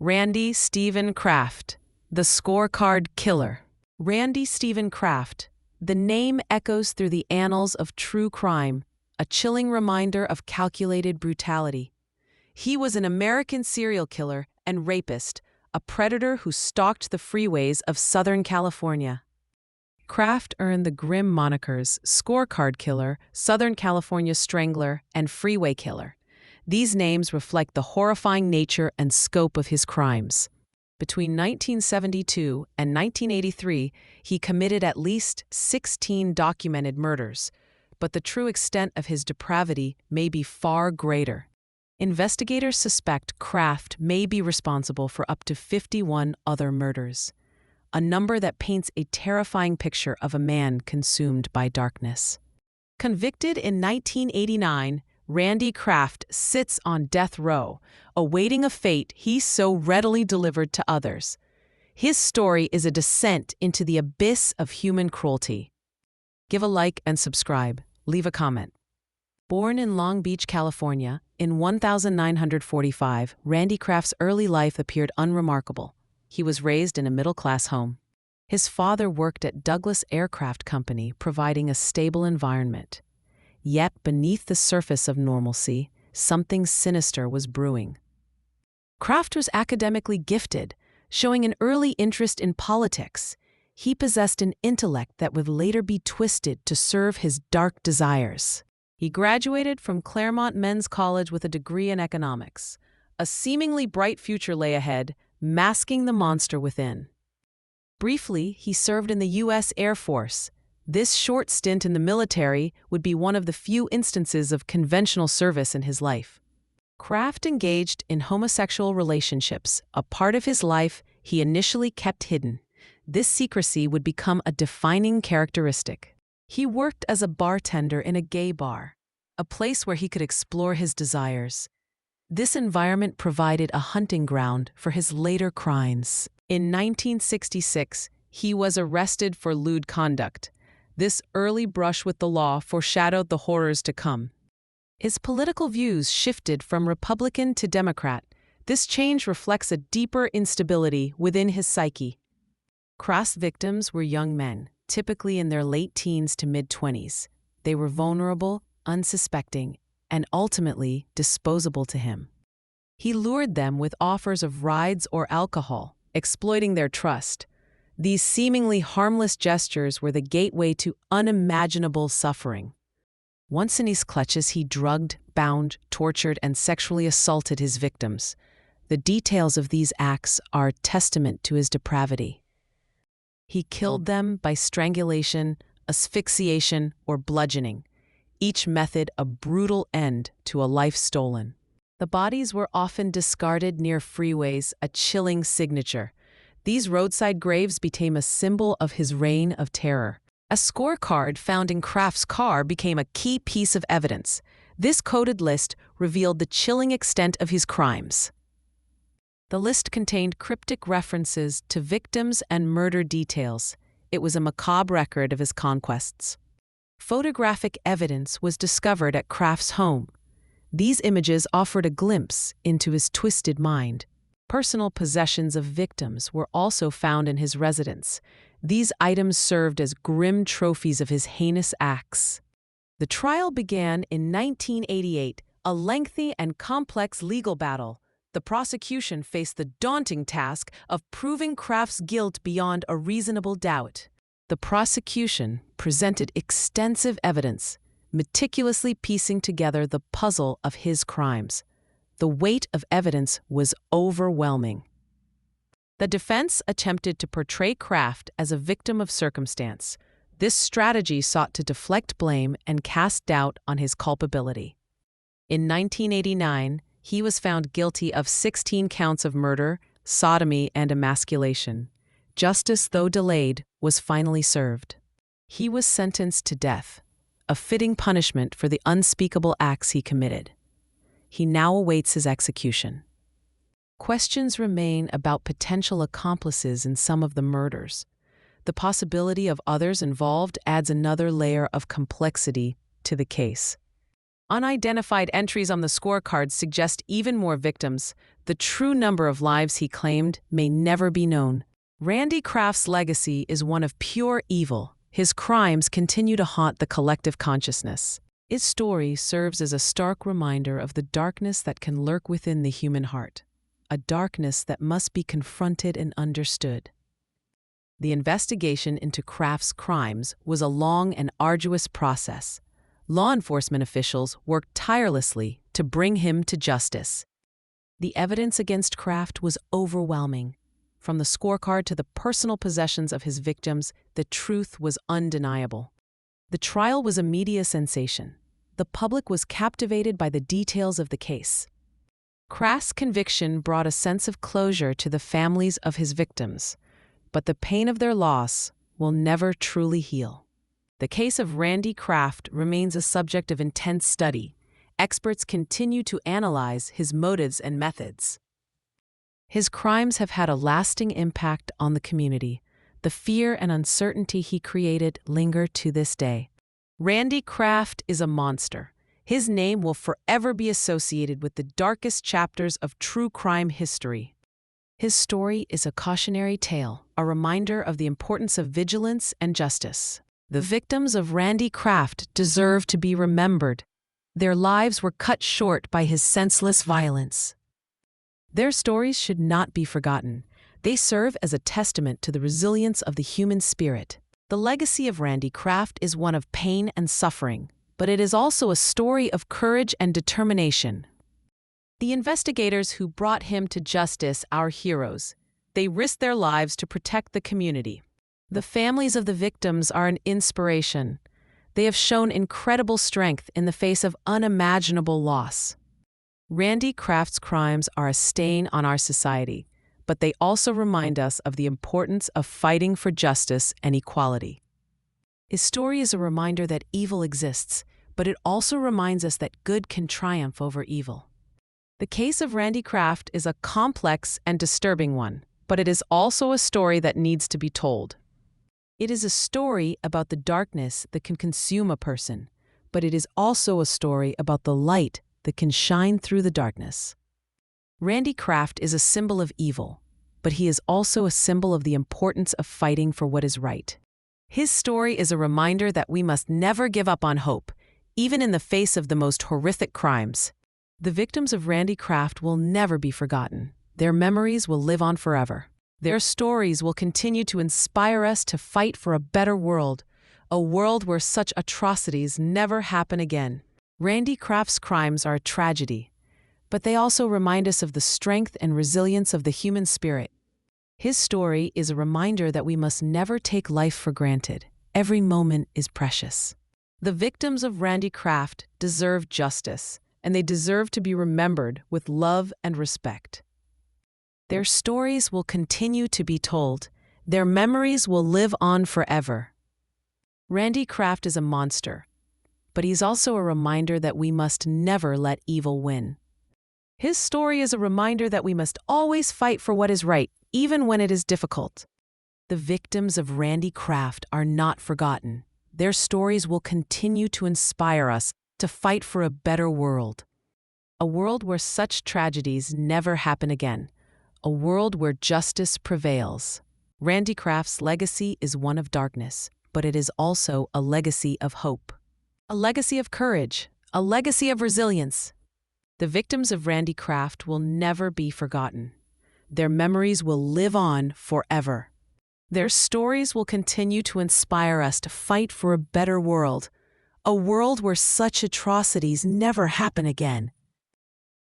Randy Steven Kraft, the Scorecard Killer. Randy Steven Kraft. The name echoes through the annals of true crime, a chilling reminder of calculated brutality. He was an American serial killer and rapist, a predator who stalked the freeways of Southern California. Kraft earned the grim monikers Scorecard Killer, Southern California Strangler, and Freeway Killer. These names reflect the horrifying nature and scope of his crimes. Between 1972 and 1983, he committed at least 16 documented murders, but the true extent of his depravity may be far greater. Investigators suspect Kraft may be responsible for up to 51 other murders, a number that paints a terrifying picture of a man consumed by darkness. Convicted in 1989, Randy Kraft sits on death row, awaiting a fate he so readily delivered to others. His story is a descent into the abyss of human cruelty. Give a like and subscribe. Leave a comment. Born in Long Beach, California, in 1945, Randy Kraft's early life appeared unremarkable. He was raised in a middle-class home. His father worked at Douglas Aircraft Company, providing a stable environment. Yet beneath the surface of normalcy, something sinister was brewing. Kraft was academically gifted, showing an early interest in politics. He possessed an intellect that would later be twisted to serve his dark desires. He graduated from Claremont Men's College with a degree in economics. A seemingly bright future lay ahead, masking the monster within. Briefly, he served in the U.S. Air Force. This short stint in the military would be one of the few instances of conventional service in his life. Kraft engaged in homosexual relationships, a part of his life he initially kept hidden. This secrecy would become a defining characteristic. He worked as a bartender in a gay bar, a place where he could explore his desires. This environment provided a hunting ground for his later crimes. In 1966, he was arrested for lewd conduct. This early brush with the law foreshadowed the horrors to come. His political views shifted from Republican to Democrat. This change reflects a deeper instability within his psyche. Kraft's victims were young men, typically in their late teens to mid-20s. They were vulnerable, unsuspecting, and ultimately disposable to him. He lured them with offers of rides or alcohol, exploiting their trust. These seemingly harmless gestures were the gateway to unimaginable suffering. Once in his clutches, he drugged, bound, tortured, and sexually assaulted his victims. The details of these acts are testament to his depravity. He killed them by strangulation, asphyxiation, or bludgeoning, each method a brutal end to a life stolen. The bodies were often discarded near freeways, a chilling signature. These roadside graves became a symbol of his reign of terror. A scorecard found in Kraft's car became a key piece of evidence. This coded list revealed the chilling extent of his crimes. The list contained cryptic references to victims and murder details. It was a macabre record of his conquests. Photographic evidence was discovered at Kraft's home. These images offered a glimpse into his twisted mind. Personal possessions of victims were also found in his residence. These items served as grim trophies of his heinous acts. The trial began in 1988, a lengthy and complex legal battle. The prosecution faced the daunting task of proving Kraft's guilt beyond a reasonable doubt. The prosecution presented extensive evidence, meticulously piecing together the puzzle of his crimes. The weight of evidence was overwhelming. The defense attempted to portray Kraft as a victim of circumstance. This strategy sought to deflect blame and cast doubt on his culpability. In 1989, he was found guilty of 16 counts of murder, sodomy, and emasculation. Justice, though delayed, was finally served. He was sentenced to death, a fitting punishment for the unspeakable acts he committed. He now awaits his execution. Questions remain about potential accomplices in some of the murders. The possibility of others involved adds another layer of complexity to the case. Unidentified entries on the scorecard suggest even more victims. The true number of lives he claimed may never be known. Randy Kraft's legacy is one of pure evil. His crimes continue to haunt the collective consciousness. His story serves as a stark reminder of the darkness that can lurk within the human heart, a darkness that must be confronted and understood. The investigation into Kraft's crimes was a long and arduous process. Law enforcement officials worked tirelessly to bring him to justice. The evidence against Kraft was overwhelming. From the scorecard to the personal possessions of his victims, the truth was undeniable. The trial was a media sensation. The public was captivated by the details of the case. Kraft's conviction brought a sense of closure to the families of his victims, but the pain of their loss will never truly heal. The case of Randy Kraft remains a subject of intense study. Experts continue to analyze his motives and methods. His crimes have had a lasting impact on the community. The fear and uncertainty he created linger to this day. Randy Kraft is a monster. His name will forever be associated with the darkest chapters of true crime history. His story is a cautionary tale, a reminder of the importance of vigilance and justice. The victims of Randy Kraft deserve to be remembered. Their lives were cut short by his senseless violence. Their stories should not be forgotten. They serve as a testament to the resilience of the human spirit. The legacy of Randy Kraft is one of pain and suffering, but it is also a story of courage and determination. The investigators who brought him to justice are heroes. They risked their lives to protect the community. The families of the victims are an inspiration. They have shown incredible strength in the face of unimaginable loss. Randy Kraft's crimes are a stain on our society, but they also remind us of the importance of fighting for justice and equality. His story is a reminder that evil exists, but it also reminds us that good can triumph over evil. The case of Randy Kraft is a complex and disturbing one, but it is also a story that needs to be told. It is a story about the darkness that can consume a person, but it is also a story about the light that can shine through the darkness. Randy Kraft is a symbol of evil, but he is also a symbol of the importance of fighting for what is right. His story is a reminder that we must never give up on hope, even in the face of the most horrific crimes. The victims of Randy Kraft will never be forgotten. Their memories will live on forever. Their stories will continue to inspire us to fight for a better world, a world where such atrocities never happen again. Randy Kraft's crimes are a tragedy, but they also remind us of the strength and resilience of the human spirit. His story is a reminder that we must never take life for granted. Every moment is precious. The victims of Randy Kraft deserve justice, and they deserve to be remembered with love and respect. Their stories will continue to be told. Their memories will live on forever. Randy Kraft is a monster, but he's also a reminder that we must never let evil win. His story is a reminder that we must always fight for what is right, even when it is difficult. The victims of Randy Kraft are not forgotten. Their stories will continue to inspire us to fight for a better world. A world where such tragedies never happen again. A world where justice prevails. Randy Kraft's legacy is one of darkness, but it is also a legacy of hope. A legacy of courage. A legacy of resilience. The victims of Randy Kraft will never be forgotten. Their memories will live on forever. Their stories will continue to inspire us to fight for a better world. A world where such atrocities never happen again.